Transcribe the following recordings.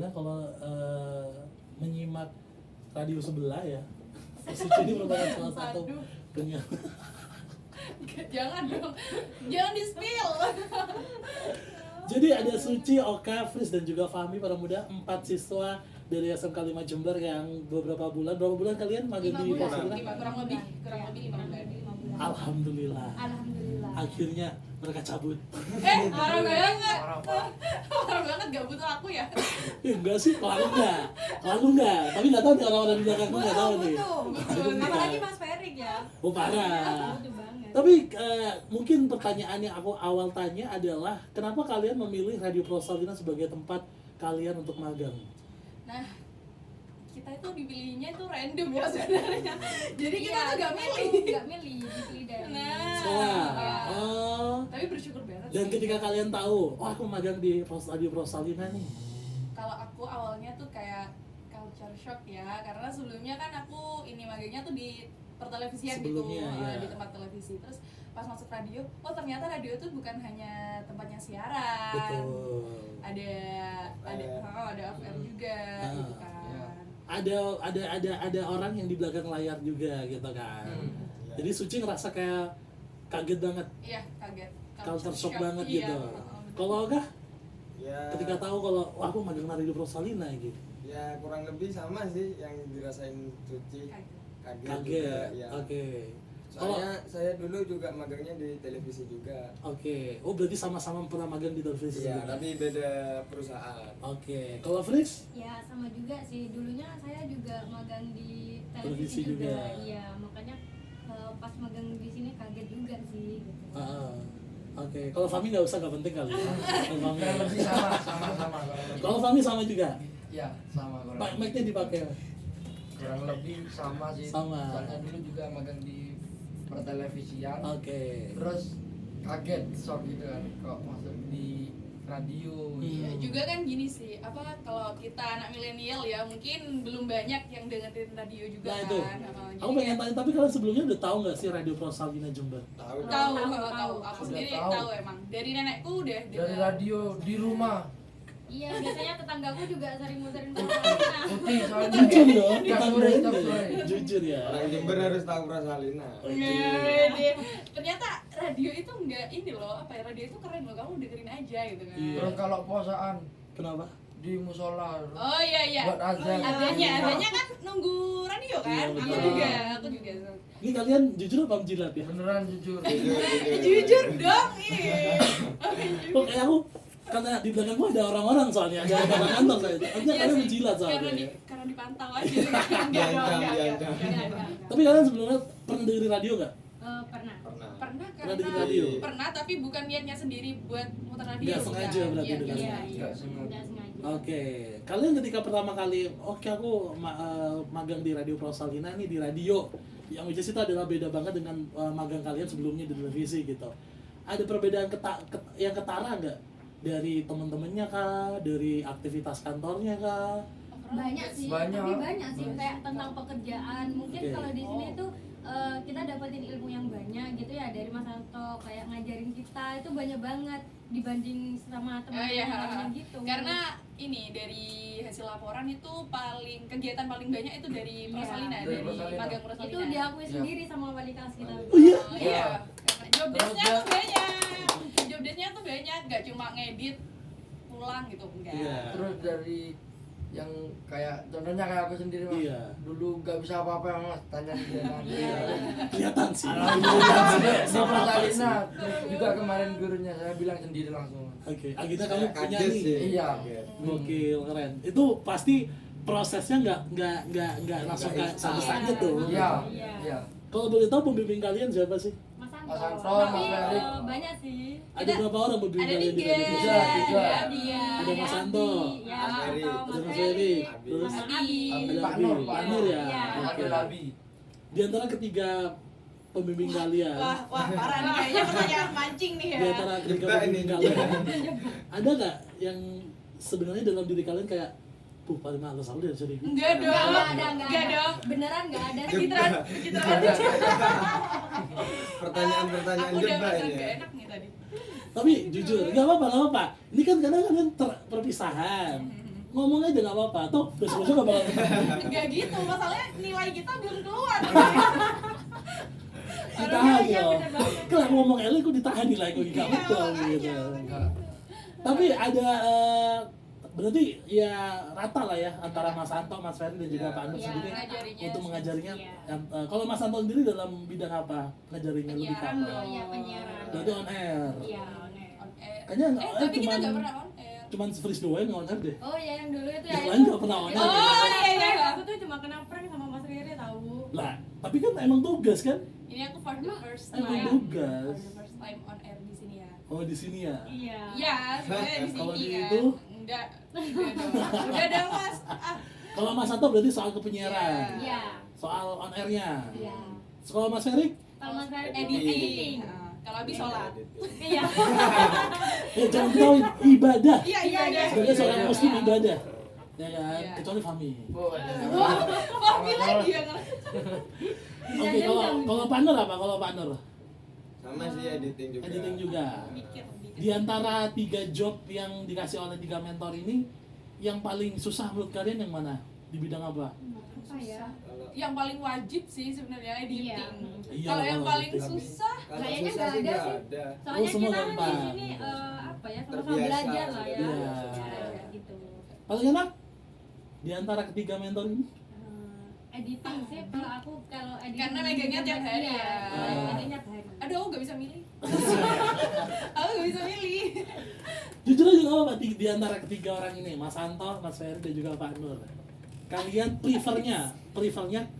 bilang kalau menyimak radio sebelah ya, Suci ini merupakan salah satu penyiar. Jangan dong, jangan di spill. Jadi ada Suci, Oka, Fris dan juga Fahmi, para muda 4 siswa dari SMK 5 Jember yang berapa bulan kalian magang di Prosalina? Kurang lebih 5 bulan. Alhamdulillah. Alhamdulillah. Akhirnya mereka cabut. Parah banget. Parah banget, gak butuh aku ya. Enggak sih, kalau enggak. Tapi nggak tahu nih orang-orang di belakangku nggak tahu nih. Apalagi Mas Ferik ya. Oh parah. Butuh banget. Tapi mungkin pertanyaan yang aku awal tanya adalah kenapa kalian memilih Radio Prosalina sebagai tempat kalian untuk magang? Nah, kita itu dipilihnya itu random ya sebenarnya. Jadi kita tuh gak milih. Dipilih dari Sekolah. Ya. Oh. Tapi bersyukur banget. Dan sih. ketika kalian tahu, oh aku magang di Radio Prosalina nih. Kalau aku awalnya tuh kayak culture shock ya, karena sebelumnya kan aku ini magangnya tuh di pertelevisian gitu, Sebelumnya, ya. di tempat televisi. Terus pas masuk radio, oh ternyata radio tuh bukan hanya tempatnya siaran. Betul. Ada off-air juga gitu kan. Ada orang yang di belakang layar juga gitu kan. Jadi Suci ngerasa kayak kaget banget, Iya, kaget. culture shock banget Iya, gitu. betul. Kalau enggak, Ya, ketika tahu kalau wah, aku magang Radio Prosalina gitu. ya kurang lebih sama sih yang dirasain Suci. Kaget juga, Kaget. ya. Oke. Soalnya saya dulu juga magangnya di televisi juga. Oke. Oh berarti sama-sama pernah magang di televisi Iya, juga. tapi beda perusahaan. Oke. Kalau Fris? Ya sama juga sih, dulunya saya juga magang di Televisi televisi juga. juga. Iya, makanya pas magang di sini kaget juga sih gitu. Oke. Kalau Fahmi nggak usah, nggak penting kali ya. Kalau Fahmi. Kurang lebih sama. Kalau Fahmi sama juga. Ya, sama kurang lebih. Mic-nya dipakai. Kurang lebih sama sih. Sama. Soalnya dulu juga magang di pertelevisian. Oke. Terus kaget, shock gitu kan kok masuk di radio. Iya, juga kan gini sih, kalau kita anak milenial ya mungkin belum banyak yang dengerin radio juga Nah itu, kan. aku pengen tanya, tapi kalian sebelumnya udah tahu nggak sih Radio Prosalina Jember? Tahu. tahu. Aku Udah sendiri tahu. tahu emang. Dari nenekku udah Dari radio di rumah. Iya, biasanya tetanggaku juga sering muterin Prosalina. Putih soalnya. Jujur ya, Tiap kita sore, main tiap ya. sore. Jujur ya. Orang Jember harus tahu Prosalina. Ternyata radio itu enggak ini loh, radio itu keren loh, kamu dengerin aja gitu kan. Iya. Terus kalau posaan Kenapa? di musola. Oh iya. Buat azan. Adanya kan nunggu radio kan. Iya, Aku juga. Ini kalian jujur apa menjilat ya? Beneran jujur. Jujur dong, ih. Kok kayak aku, karena di belakang gua ada orang-orang soalnya, ada orang kantor saya. Artinya Iya kalian sih, menjilat soalnya. karena dipantau aja. Enggak. Tapi kalian sebelumnya pernah dengerin radio nggak? Pernah. Pernah Pernah dengerin radio? Pernah, tapi bukan niatnya sendiri buat muter radio. Nggak sengaja bukan. berarti Iya, dengerin. iya. Nggak sengaja. Nggak sengaja. Oke, kalian ketika pertama kali, oke aku magang di Radio Prosalina nih, di radio, yang which is itu adalah beda banget dengan magang kalian sebelumnya di televisi gitu. Ada perbedaan yang ketara nggak? Dari temen-temennya kah? Dari aktivitas kantornya kah? Banyak sih, Banyak. tapi banyak sih kayak tentang pekerjaan. Mungkin Oke. kalau di sini tuh kita dapetin ilmu yang banyak gitu ya dari Mas Anto, kayak ngajarin kita itu banyak banget dibanding sama teman-teman Iya. lainnya gitu. Karena ini dari hasil laporan itu kegiatan paling banyak itu dari Prosalina, Dari dari Prosalina. magang Prosalina. itu diakui Iya. sendiri sama wali kelas kita. Oh iya? Iya. Karena job desk-nya Terus tuh banyak. Job desk-nya tuh banyak, gak cuma ngedit pulang gitu, enggak. Iya. Terus dari yang kayak contohnya kayak aku sendiri mas, Iya. dulu nggak bisa apa-apa ya mas, tanya dia nanti. Kelihatan sih. Di Prosalina, terus juga kemarin gurunya saya bilang sendiri langsung. Oke, akhirnya kamu punya Kaget nih. sih. Iya. Kaget. Gokil, keren. Itu pasti prosesnya nggak langsung kayak instan. saja tuh. Iya. Iya. Iya. Kalau boleh tahu pembimbing kalian siapa sih? Mas Mas Anto. Anto, Tapi Mas Ferik. banyak sih. Ada berapa orang pembimbing Ada kalian di 3. Radio Tiga. Ada Dia, Ada Mas Anto, ya, Mas Mas Ferik, Anto, ada Mas Mas Ferik, Ferik, Abi. terus Mas Abi. Abi. ada Pak Abi, Nur, Pak Pak Nur ya. Iya. Oke. Ada Labi. Di antara ketiga pembimbing kalian, Wah, parah nih, kayaknya pertanyaan mancing nih ya. di antara ketiga Jebak ini. pembimbing kalian, ada nggak yang sebenarnya dalam diri kalian kayak, paling males aku dari sini. Enggak dong. Enggak dong. Beneran enggak ada. Pencitraan Pertanyaan-pertanyaan aku udah jebak merasa ini gak ya. enak nih tadi. Tapi jujur, nggak apa-apa. Ini kan kadang kalian perpisahan. ngomong aja nggak apa-apa. Tuh, besok-besok nggak bakal Enggak gitu, masalahnya nilai kita belum keluar. ditahan Iya, ya. bener banget. Kalau ngomong elit, kok ditahan nilai kok nggak betul gitu. Tapi ada berarti ya rata lah ya antara Mas Anto, Mas Ferry dan juga Iya. Pak Nur Iya, sendiri ngajarinya. untuk mengajarinya. Iya. Kalau Mas Anto sendiri dalam bidang apa ngajarinya lebih ke Penyiaran apa? dong. Iya, penyiaran. Berarti on air. Iya, on air. On air. Kayaknya Tapi kita cuman- nggak pernah on air. Cuman freeze doang nggak on air deh. Oh ya yang dulu itu ya. Yang itu lain nggak pernah on air. cuma Oh, kena iya, iya, prank. iya. Aku tuh cuma kena prank sama Mas Riri tahu. Lah, tapi kan emang tugas kan? Ini aku for the first Emang time. tugas. For the first time on air di sini ya. Oh di sini ya. Iya. Iya, sebenarnya di Kalau sini di kan. itu? Enggak. Udah dong, Mas. Ah. Kalau Mas Anto berarti soal kepenyiaran, Iya. soal on airnya. Iya. Kalau Mas Ferry, Kalau Mas Riri Editing. Nah, kalau habis sholat. Iya. ya jangan ketahuin ibadah. Iya, Iya, iya. Sebagai seorang Iya. muslim ibadah. Ya kan, Iya. kecuali Fahmi. Oh, ada. Papi lagi ya kan. Oke, kalau partner apa? Kalau partner Sama sih editing juga. editing juga. Mikir. Di antara 3 job yang dikasih oleh 3 mentor ini, yang paling susah menurut kalian yang mana? Di bidang apa? Apa ya? Kalau Yang paling wajib sih sebenarnya editing. Iya, Kalau yang kalau paling editing. susah, kalau Kayaknya susah nggak sih ada nggak sih. ada. Soalnya semua kita kan gampang. di sini apa ya sama-sama Terbiasa, belajar lah ya. Iya. Ya, gitu. Paling enak di antara ketiga mentor ini? Editing sih kalau aku kalau editing Karena megangnya tiap hari iya, ya. kalau megangnya tiap hari. aduh aku nggak bisa milih. Aku nggak bisa milih. Jujur aja nggak apa-apa di antara ketiga orang ini, Mas Anto, Mas Ferry dan juga Pak Nur. Kalian prefernya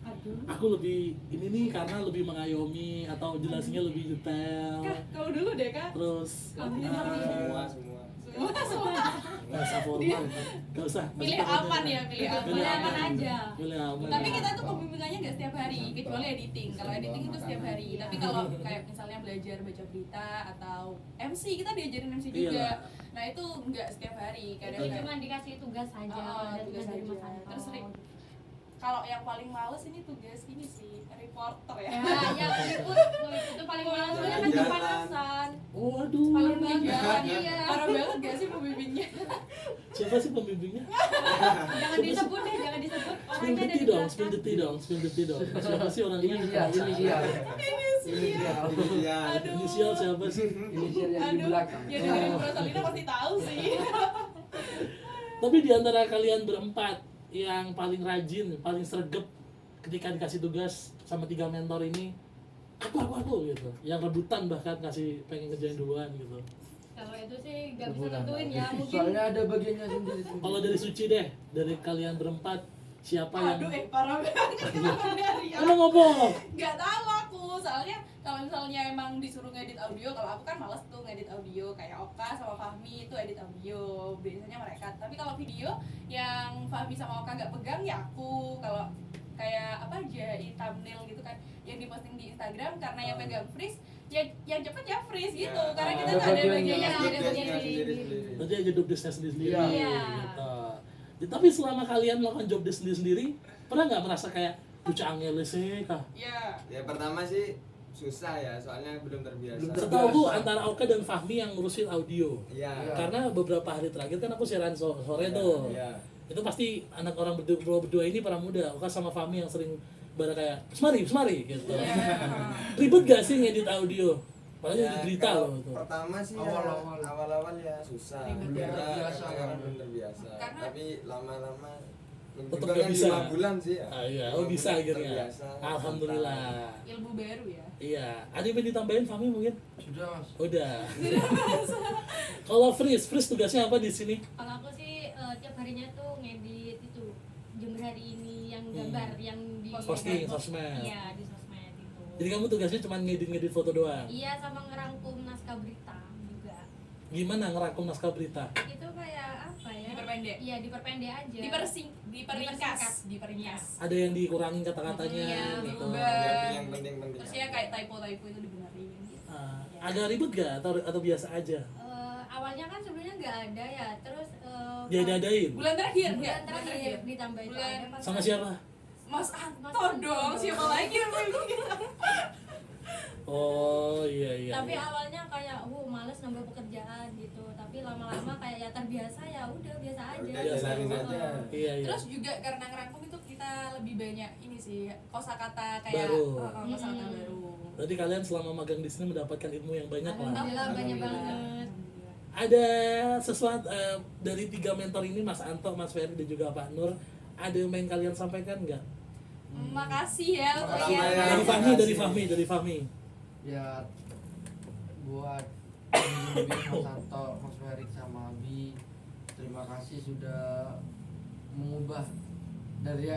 Aduh. aku lebih ini nih karena lebih mengayomi atau jelasinnya lebih detail. Kak, kalau dulu deh kak. Terus Semua. Semua. nggak usah formal, nggak usah. Pilih aman ya, pilih aman. Pilih aman aja. Pilih aman. Tapi kita tuh pembimbingannya nggak setiap hari, kecuali editing. Kalau editing itu setiap hari. Tapi kalau kayak misalnya belajar baca berita atau MC, kita diajarin MC juga. Iya. Nah itu nggak setiap hari. Kadang Jadi cuma dikasih tugas saja, Oh, ada tugas tugas dari aja. Mas Anto. Terus kalau yang paling males ini tugas ini sih reporter ya. Ya, liput itu paling males soalnya kan Kegiatan. kepanasan. Waduh. Paling banget. Iya. Iya. Parah banget gak sih pembimbingnya? Siapa sih pembimbingnya? Jangan disebut deh, jangan disebut. Spill Orangnya the ada tea di dong, belakang. spill the tea dong, spill the tea dong. Siapa sih orangnya? Inisial. Inisial. Aduh. Inisial siapa sih? Inisial yang di Aduh, belakang. ya dari Rosalina pasti tahu sih. Tapi di antara kalian berempat yang paling rajin, paling sregep ketika dikasih tugas sama 3 mentor ini, aku gitu. Yang rebutan bahkan kasih pengen ngerjain duluan gitu. Kalau itu sih nggak bisa tentuin ya, mungkin Soalnya ada bagiannya sendiri. Kalau dari Suci deh, dari kalian berempat siapa yang Aduh, parah banget kalau dari aku. emang ngomong? Nggak tahu aku, soalnya kalau misalnya emang disuruh ngedit audio, kalau aku kan males tuh ngedit audio, kayak Oka sama Fahmi itu edit audio, biasanya mereka. Tapi kalau video yang Fahmi sama Oka nggak pegang ya aku. Kalau kayak apa aja thumbnail gitu kan yang diposting di Instagram, karena yang pegang freeze ya yang cepet ya freeze gitu, Ya. karena kita Ada tuh ada bagiannya. bagiannya Ada ada bagiannya bagiannya. sendiri. Nanti aja job desk sendiri-sendiri Iya. gitu. Ya, tapi selama kalian melakukan job desk sendiri-sendiri, pernah nggak merasa kayak pucang angel sih kah? Ya. Ya pertama sih susah ya, soalnya belum terbiasa. Belum Setahu gue antara Oka dan Fahmi yang ngurusin audio. Iya. Karena beberapa hari terakhir kan aku siaran sore tuh. Iya. Itu pasti anak orang berdua ini para muda. Oka sama Fahmi yang sering kayak semari gitu. Ribet gak sih ngedit audio? Padahal Ya, di berita kalau loh tuh. pertama sih Awal-awal. awal-awal ya susah. Ribet ya. Terbiasa. Karena belum terbiasa. Karena- Tapi lama-lama Tetep juga gak kan bisa. 5 bulan sih ya. Ah, iya, 5 bisa bulan akhirnya. terbiasa, Alhamdulillah. Ilmu baru ya. Iya, ada yang mau ditambahin Fahmi mungkin? Sudah mas. Udah. Kalau Freeze tugasnya apa di sini? kalau aku sih tiap harinya tuh ngedit itu jember hari ini yang gambar yang di Posting sosmed. Iya di sosmed itu. Jadi kamu tugasnya cuma ngedit foto doang. Iya sama ngerangkum naskah berita juga. Gimana ngerangkum naskah berita? Itu kayak apa ya? Diperpendek. Iya diperpendek aja. Diperingkas. Ada yang dikurangin kata-katanya Iya, gitu. diubah. Yang penting-penting. Terus ya kayak typo-typo itu dibenerin gitu. Agak ribet gak atau biasa aja? Awalnya kan sebelumnya nggak ada ya, terus Diadain Bulan terakhir bulan ya, terakhir ditambah itu Bulan- ada pas sama siapa? Mas Anto Mas Anto dong, dong. siapa lagi yang bimbing kita? Oh iya. Tapi Iya. awalnya kayak males nambah pekerjaan gitu, tapi lama-lama kayak ya terbiasa, ya udah biasa aja. Udah, gitu. jalanin aja. Iya. Terus juga karena ngerangkum itu kita lebih banyak ini sih kosakata kayak Baru. kosakata Hmm. baru. Berarti kalian selama magang di sini mendapatkan ilmu yang banyak lah. Alhamdulillah banyak Alhamdulillah. banget. Ada sesuatu dari 3 mentor ini, Mas Anto, Mas Ferry dan juga Pak Nur, ada yang pengen kalian sampaikan nggak? Makasih ya untuk Makasih yang ya. Dari Fahmi. Ya buat pembimbing Mas Anto, Mas Ferik sama Abi, terima kasih sudah mengubah dari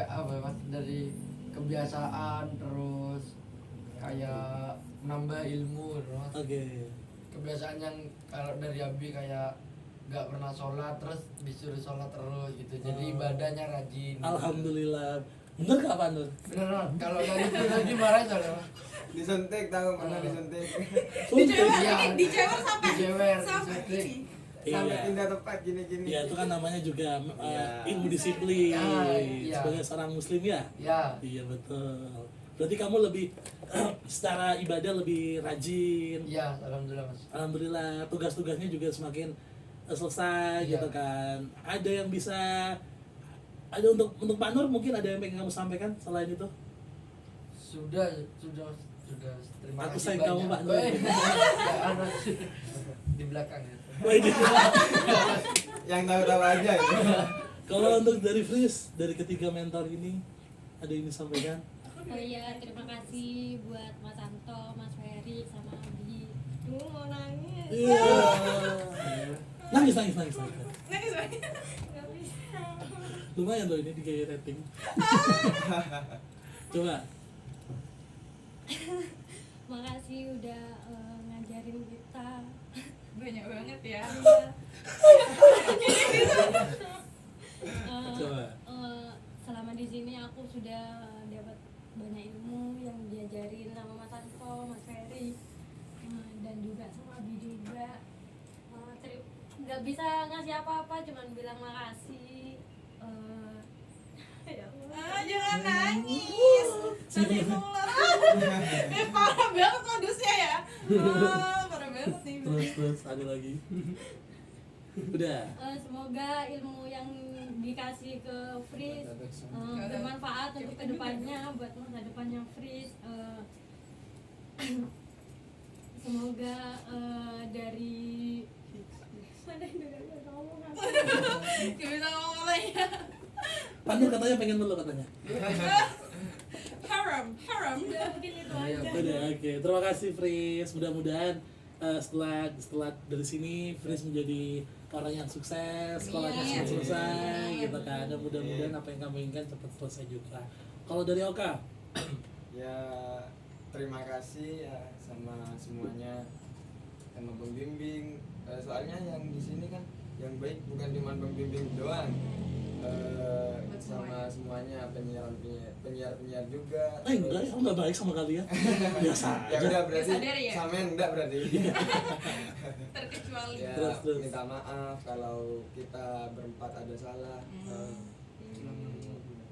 dari kebiasaan terus kayak menambah ilmu terus Oke. kebiasaan yang kalau dari Abi kayak nggak pernah sholat terus disuruh sholat terus gitu, jadi Oh. ibadahnya rajin. Alhamdulillah. Bener nggak Pak Nur? Beneran, kalau dari itu lagi marah soalnya. Disuntik tahu pernah disuntik. dijewer Iya. ini dijewer sampai Dijewer, sampai disuntik. ini. Sampai Iya. pindah tempat gini-gini. Ya itu kan namanya juga Iya. ilmu disiplin Iya. sebagai seorang muslim ya. Ya, Iya betul. Berarti kamu lebih secara ibadah lebih rajin. ya alhamdulillah Mas. Alhamdulillah tugas-tugasnya juga semakin selesai Iya. gitu kan. Ada yang bisa untuk Pak Nur mungkin ada yang pengen kamu sampaikan selain itu? Sudah. Terima Aku kasih sayang kamu, Pak Nur. Ya, ada di belakang ya. Wah, ini. Yang tahu-tahu aja itu. Kalau untuk dari Fris, dari ketiga mentor ini ada yang disampaikan? Oh iya, terima kasih buat Mas Anto, Mas Ferry sama Abi. Mau nangis. Iya. Nangis. Nangis banget. Gak bisa. Lumayan loh ini di gaya rating. Coba. Makasih udah ngajarin kita. Banyak banget ya. Coba. Selama di sini aku sudah dapat banyak ilmu yang diajarin sama Mas Anto, Mas Ferry, dan juga sama Abi juga. Nggak bisa ngasih apa-apa, cuman bilang makasih. Ya Allah. Jangan nangis. Nanti mulai. Parah banget modusnya ya. Parah banget nih. Terus ada lagi. Udah. Semoga ilmu yang dikasih ke Fris bermanfaat untuk kedepannya, buat masa depannya Fris. Semoga dari mana yang udah gak ngomong aku. Gak bisa ngomong lagi ya. Pak Nur katanya pengen melu katanya. Haram. Udah mungkin itu aja. Udah, oke. Terima kasih Fris. Mudah-mudahan setelah dari sini Fris menjadi orang yang sukses, sekolahnya Amin. cepat selesai Amin. gitu kan. Dan mudah-mudahan apa yang kamu inginkan cepat selesai juga. Kalau dari Oka, Ya terima kasih ya sama semuanya, sama pembimbing. Soalnya yang di sini kan yang baik bukan cuma pembimbing doang, Buat sama semuanya penyiar juga. enggak ya, aku nggak baik sama kalian. Biasa Ya aja. udah berarti Sadar ya? sama yang enggak berarti. Terkecuali. Ya Terus. minta maaf kalau kita berempat ada salah.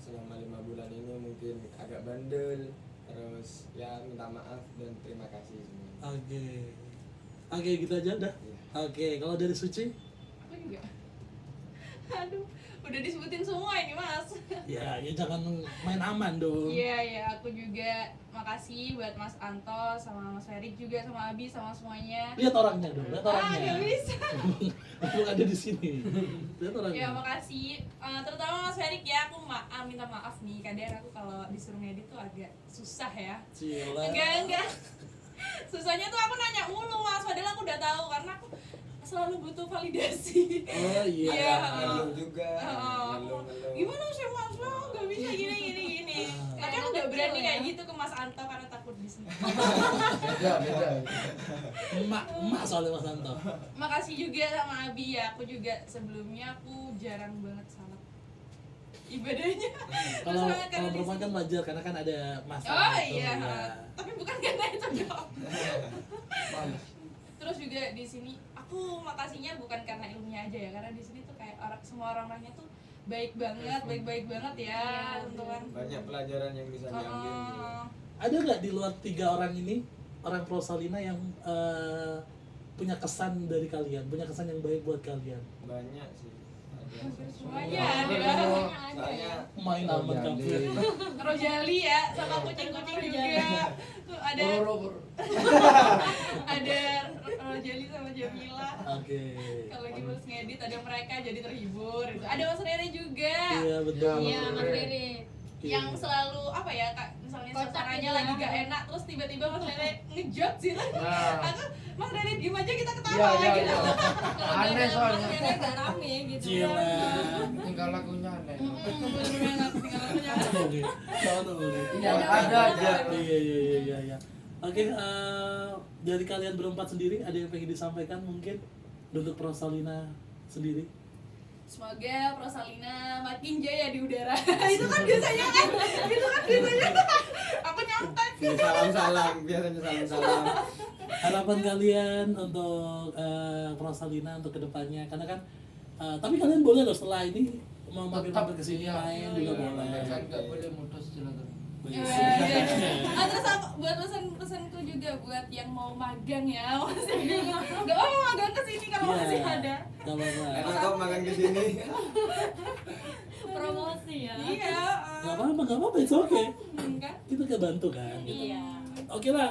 Selama 5 bulan ini mungkin agak bandel, terus ya minta maaf dan terima kasih semua. Oke, gitu aja udah. Iya. Oke, kalau dari Suci, Aku juga. Aduh, udah disebutin semua ini Mas. ya jangan main aman dong. Iya, aku juga makasih buat Mas Anto sama Mas Ferik juga sama Abi sama semuanya. Lihat orangnya dong, lihat orangnya. Gak bisa. Belum ada di sini. Lihat orangnya. Ya makasih, terutama Mas Ferik ya, aku minta maaf nih, kadang aku kalau disuruh ngedit tuh agak susah ya. Cila. Enggak. Susahnya tuh aku nanya mulu Mas, padahal aku udah tahu karena aku selalu butuh validasi. Oh iya. Iya. Ngeluh juga, ngeluh. Gimana sih Mas? Gak bisa gini. Tapi aku gak berani kayak gitu ke Mas Anto karena takut disini. Beda. Emak soalnya Mas Anto. Makasih juga sama Abi ya, aku juga sebelumnya aku jarang banget salat ibadahnya. Terus Kalau banget karena di perempuan sini. kan wajar karena kan ada masalah. Oh gitu, iya, ya. tapi bukan karena itu dong. Males. Terus juga di sini aku makasihnya bukan karena ilmunya aja ya, karena di sini tuh kayak semua orang-orangnya tuh baik banget ya, teman-teman. Banyak pelajaran yang bisa diambil. Oh, Ada nggak di luar 3 orang ini orang Prosalina yang punya kesan dari kalian, punya kesan yang baik buat kalian? Banyak sih. Ada. Semuanya ada. Soalnya Main aman kafe. Rojali ya, sama kucing-kucing juga. Tuh ada ada Rojali sama Jamila. Oke. Kalau lagi pas ngedit ada mereka jadi terhibur gitu. Ada Mas Rere juga. Iya betul. Iya, Mas Rere. Yang selalu apa ya Kak, misalnya Kocak suasananya gitu lagi ya. gak enak terus tiba-tiba Mas Rere ngejok sih. Nah. Aku Mas Rere diem aja kita Iya, ketawa iya, gitu. iya. Aneh soalnya. Mas Rere gak rame gitu. Cila. Tinggal lagunya aneh. Bener-bener tinggal lagunya. Oke. Oke. Iya, ada aja. Iya. Oke, dari kalian berempat sendiri ada yang pengen disampaikan mungkin untuk Prosalina sendiri? Semoga Prosalina makin jaya di udara. Itu kan biasanya kan. Aku nyontek. salam-salam, biasanya salam-salam. Harapan kalian untuk Prosalina untuk kedepannya, karena kan tapi kalian boleh loh setelah ini mau mampir-mampir ke sini main juga boleh. Kan nggak boleh mutus silaturahmi. Iya. Terus aku buat pesan-pesanku juga buat yang mau magang ya, masih nggak mau magang ke sini kalau Iya. masih ada. Gak apa-apa. Enak kok makan di sini. Promosi ya. Iya. Gak apa-apa, it's okay. Kan? Kita kebantu kan. Gitu. Iya. Oke lah,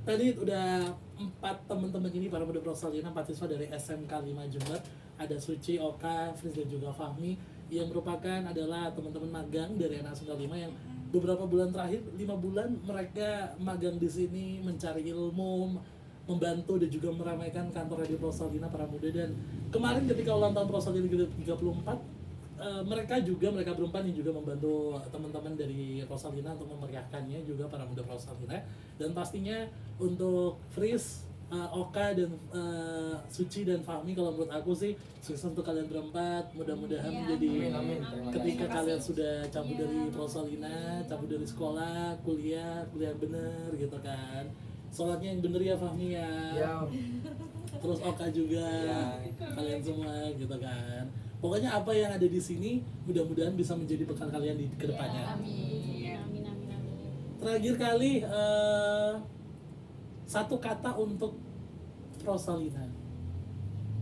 tadi udah 4 teman-teman ini para muda Prosalina, 4 siswa dari SMK 5 Jember. Ada Suci, Oka, Fris dan juga Fahmi yang merupakan adalah teman-teman magang dari anak SMK 5 yang beberapa bulan terakhir, 5 bulan mereka magang di sini mencari ilmu, membantu dan juga meramaikan kantor Radio Prosalina para muda. Dan kemarin ketika ulang tahun Prosalina ke-34, mereka berempat yang juga membantu teman-teman dari Prosalina untuk memeriahkannya juga para muda Prosalina. Dan pastinya untuk Fris, Oka dan Suci dan Fahmi, kalau menurut aku sih sukses untuk kalian berempat. Mudah-mudahan Iya. menjadi Amin. ketika Terima kalian kasih. sudah cabut Iya. dari Prosalina, cabut dari sekolah, kuliah yang bener gitu kan. Sholatnya yang bener ya Fahmi ya. Ya, Terus Oka juga, kalian semua gitu kan. Pokoknya apa yang ada di sini mudah-mudahan bisa menjadi bekal kalian di kedepannya. Amin. Amin. Terakhir kali satu kata untuk Prosalina.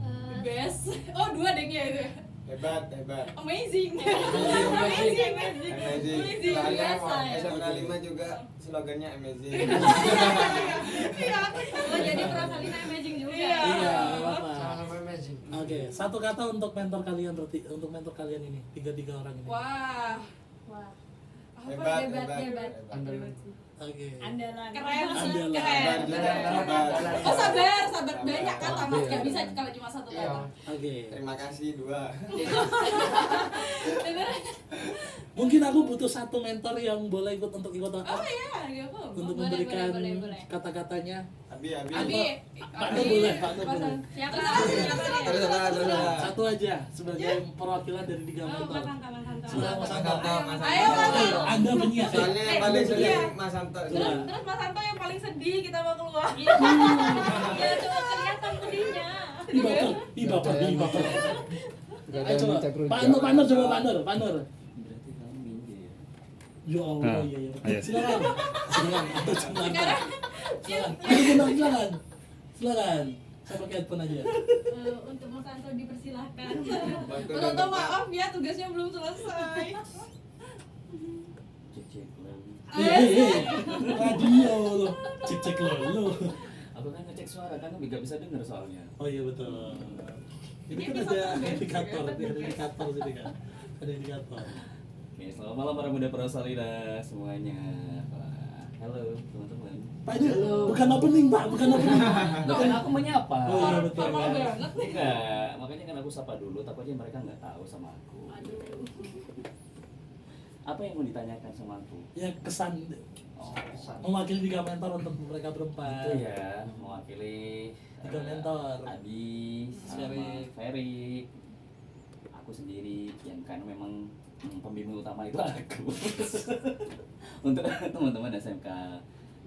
The best. Oh 2 dengnya itu. Hebat. Amazing. Amazing. Amazing. Soalnya Biasa ya. SMK 5 juga slogannya amazing. Iya, aku Oh, jadi Prosalina amazing juga. Iya. Iya, nggak apa-apa. sama amazing. Oke, satu kata untuk mentor kalian berarti, untuk mentor kalian ini, tiga orang ini. Wah. Wah, Hebat. Andalan. Oke. andalan. Keren sih, Andalan. keren. Sabar. Oh sabar banyak kan Mas, nggak bisa kalau cuma satu Iya. kata. Oke. Terima kasih 2. Bener? Mungkin aku butuh satu mentor yang boleh ikut Oh untuk iya, nggak apa. untuk Boleh, memberikan boleh. kata-katanya. Abi. Abi. Pak Nur boleh, Pak Nur boleh. Siapa? Terus. Satu aja sebagai perwakilan dari tiga Oh, mentor. Mas Hanta. Sudah Mas Hanta. Ayo, Mas. Anda penyiar. Soalnya yang paling sering Mas Santo. Terus Mas Santo yang paling sedih kita mau keluar. Iya, coba kelihatan pedihnya. Ih baper. Gak Ayo coba. Pak Nur coba Pak Nur. Berarti kamu minggu ya? Ya Allah, Nah, iya. ayo. Silakan. Silakan. Sekarang Silakan. Saya pakai headphone aja. Untuk Mas Hanta dipersilahkan. Mas Santo maaf ya tugasnya belum selesai. Cek lagi. Radio loh. Cek lo. Aku kan ngecek suara kan nggak bisa denger soalnya. Oh iya betul. Ini kan Ini ada satu indikator, sini kan. Ada indikator. Oke, selamat malam para muda Prosalina semuanya. Wah, halo teman-teman. Pak ini bukan opening Pak, bukan opening. Loh, kan aku menyapa. Oh iya betul. Formal Kan? banget nih. Enggak, makanya kan aku sapa dulu, takutnya mereka nggak tahu sama aku. Apa yang mau ditanyakan sama aku? Ya kesan Oh, mewakili tiga mentor untuk mereka berempat. itu ya, mewakili Tiga mentor. Adi, sama Ferry. Ferry, aku sendiri yang karena memang pembimbing utama itu aku. Untuk teman-teman SMK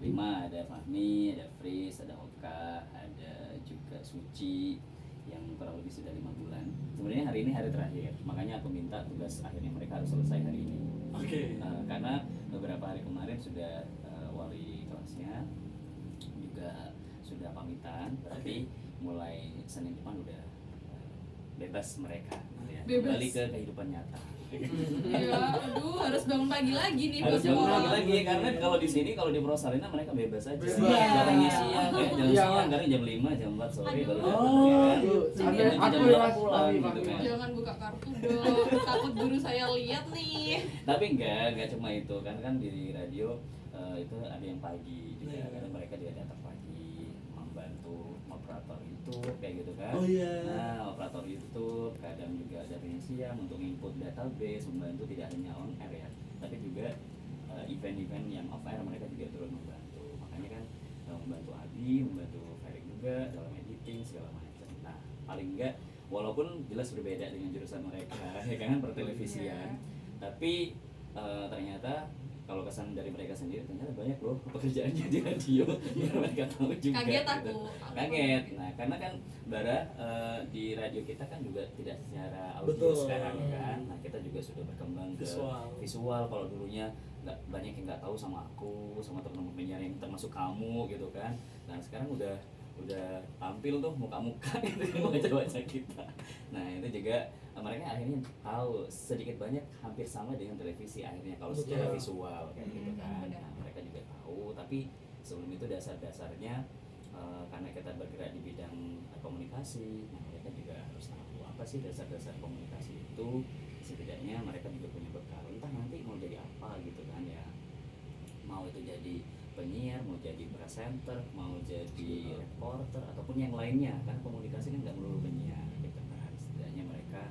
5 ada Fahmi, ada Fris, ada Oka, ada juga Suci yang kurang lebih sudah 5 bulan. Sebenarnya hari ini hari terakhir, makanya aku minta tugas akhirnya mereka harus selesai hari ini. Oke. Karena beberapa hari kemarin sudah wali kelasnya juga sudah pamitan, berarti mulai Senin depan udah bebas mereka gitu ya. Bebas. Kembali ke kehidupan nyata. Iya, aduh harus bangun pagi lagi nih Harus buat bangun sekolah. lagi karena kalau di sini kalau di Prosalina mereka bebas aja. Bebas. Jarangnya siang, kayak jam Iya. siang, kadang jam 5, jam 4 sore Aduh. baru Oh, datang, ya kan. gitu. Jadi Ada- nanti aku jam ya, 8 pulang Fahmi, gitu kan. Jangan buka kartu dong, takut guru saya lihat nih. Tapi enggak cuma itu kan di radio itu ada yang pagi juga, Iya. kadang mereka juga datang pagi membantu operator itu kayak gitu kan. Oh iya. Nah, operator itu kadang juga ada yang siang untuk input database, membantu tidak hanya on air ya, tapi juga event-event yang off air mereka juga turut membantu. Makanya kan membantu Abi, membantu Ferry juga dalam editing segala macam. Nah, paling enggak walaupun jelas berbeda dengan jurusan mereka ya kan pertelevisian, tapi ternyata kalau kesan dari mereka sendiri ternyata banyak loh pekerjaannya di radio biar mereka tahu juga. Kaget gitu. aku. Kaget. Nah, karena kan Bara di radio kita kan juga tidak secara audio Betul. sekarang kan. Nah, kita juga sudah berkembang ke Visual. visual. Kalau dulunya nggak banyak yang nggak tahu sama aku, sama teman-teman penyiar yang termasuk kamu gitu kan. Nah, sekarang udah tampil tuh muka-muka gitu baca-baca kita. Nah, itu juga mereka akhirnya tahu sedikit banyak hampir sama dengan televisi akhirnya kalau secara Betul. visual kayak gitu kan. benar. Nah, mereka juga tahu, tapi sebelum itu dasar-dasarnya karena kita bergerak di bidang komunikasi, nah mereka juga harus tahu apa sih dasar-dasar komunikasi itu. Setidaknya mereka juga punya bekal, entah nanti mau jadi apa gitu kan ya, mau itu jadi penyiar, mau jadi presenter, mau jadi reporter ataupun yang lainnya kan. Komunikasi kan nggak melulu penyiar gitu kan. Setidaknya mereka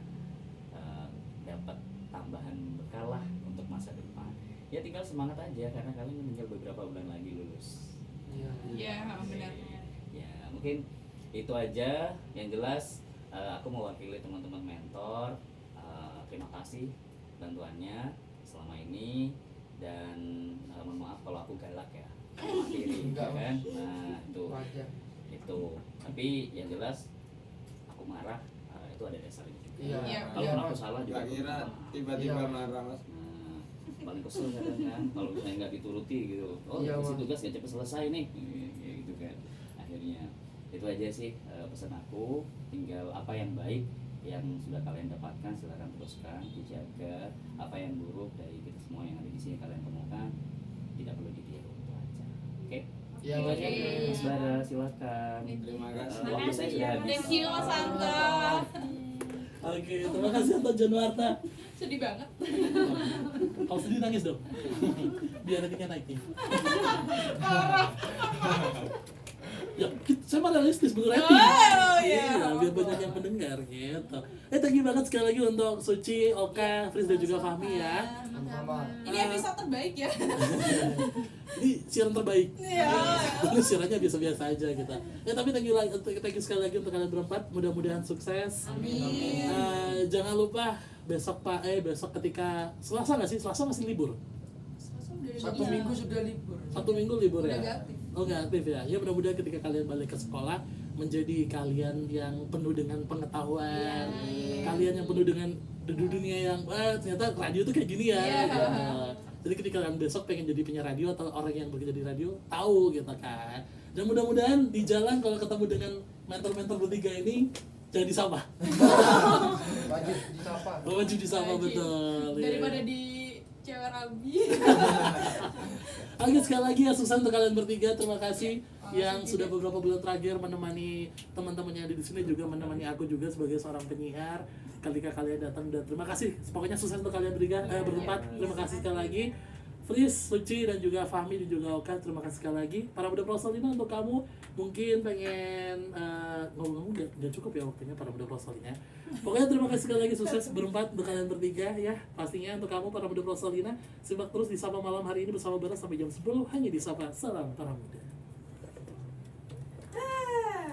dapat tambahan bekal lah untuk masa depan. Ya tinggal semangat aja karena kalian tinggal beberapa bulan lagi lulus. Iya, benar. Ya mungkin itu aja yang jelas. Aku mewakili teman-teman mentor. Terima kasih bantuannya selama ini dan mohon maaf kalau aku galak ya. Maafin, Enggak, kan? Nah itu Wajar. tapi yang jelas aku marah itu ada dasarnya juga. Iya. Iya. Kalau Iya, aku Mas. salah juga Gak aku kira minta maaf. tiba-tiba Iya. marah Mas. Nah, paling kesel kadang kan kalau misalnya nggak dituruti gitu. Oh, Iya, isi Mas. tugas nggak cepet selesai nih, kayak gitu kan. Akhirnya itu aja sih pesan aku. Tinggal apa yang baik yang sudah kalian dapatkan silakan teruskan dijaga. Apa yang buruk dari kita semua yang ada di sini kalian temukan tidak perlu ditiru, itu aja. Oke. Iya, Itu Mas. aja. Mas Bara silakan. Terima kasih. Waktu saya sudah habis. Thank you Mas Anta. Oke, terima kasih Anton Januarta. Sedih banget. Kalau sedih nangis dong. Biar ratingnya naik nih. Ya, saya mah realistis bener rating. Oh, iya. Biar banyak yang mendengar gitu. Thank you banget sekali lagi untuk Suci, Oka, Fris dan juga Fahmi ya. Sama-sama. Ini episode terbaik ya. Ini siaran terbaik. Iya. Dulu siarannya biasa-biasa aja gitu. Tapi thank you sekali lagi untuk kalian berempat. Mudah-mudahan sukses. Amin. Jangan lupa besok ketika Selasa nggak sih? Selasa masih libur. Satu minggu sudah libur. Satu minggu libur Udah ya? nggak aktif. Oh nggak aktif ya? Ya mudah-mudahan ketika kalian balik ke sekolah menjadi kalian yang penuh dengan pengetahuan, Iya. kalian yang penuh dengan dunia yang ternyata radio tuh kayak gini ya. Iya. gitu. Jadi ketika kalian besok pengen jadi penyiar radio atau orang yang bekerja di radio tahu gitu kan. Dan mudah-mudahan di jalan kalau ketemu dengan mentor-mentor bertiga ini jangan disapa. Wajib disapa. Wajib disapa Wajib. betul. iya. Daripada di cewek rabi. Oke, sekali lagi ya sukses untuk kalian bertiga. Terima kasih Ya, yang makasih sudah juga. beberapa bulan terakhir menemani teman-teman yang ada di sini, juga menemani aku juga sebagai seorang penyiar. Ketika kalian datang dan terima kasih. Pokoknya sukses untuk kalian bertiga berempat. Terima kasih sekali lagi. Fris, Suci dan juga Fahmi dan juga Oka, terima kasih sekali lagi. Para Muda Prosalina, untuk kamu mungkin pengen ngomong nggak cukup ya waktunya para Muda Prosalina. Pokoknya terima kasih sekali lagi, sukses berempat untuk kalian bertiga ya. Pastinya untuk kamu para Muda Prosalina, simak terus di Sapa Malam hari ini bersama Bara sampai jam 10 hanya di Sapa Salam Para Muda.